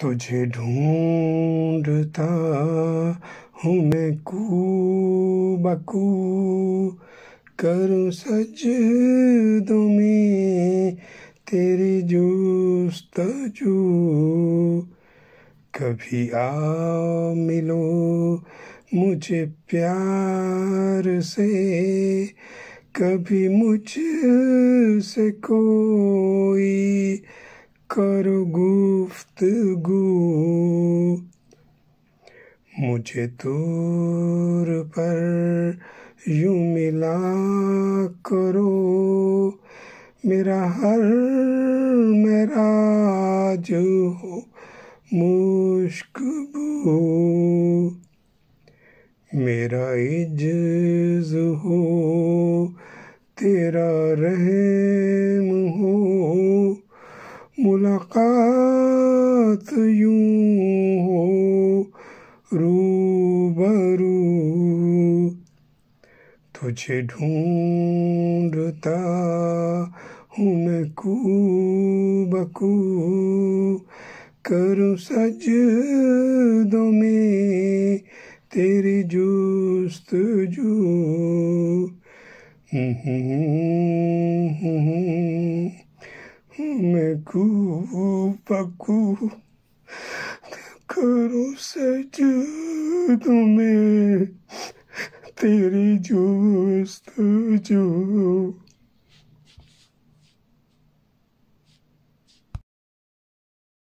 तुझे ढूंढता हूँ मैं कूबकू, करूँ सजदों में तेरी जुस्तजू। कभी आ मिलो मुझे प्यार से, कभी मुझसे कोई करो गुफ्तगू। मुझे दूर पर यूं मिला करो, मेरा हर मेरा जो हो मुश्कबू। मेरा इज्ज़ हो तेरा रहम हो, मुलाकात यूं हो रूबरू। तुझे ढूंढता हूँ मैं कूबकू, करूँ सजदों में तेरी जुस्तजू। मैं कूबकू, करूँ सजदों में तेरी जुस्तजू।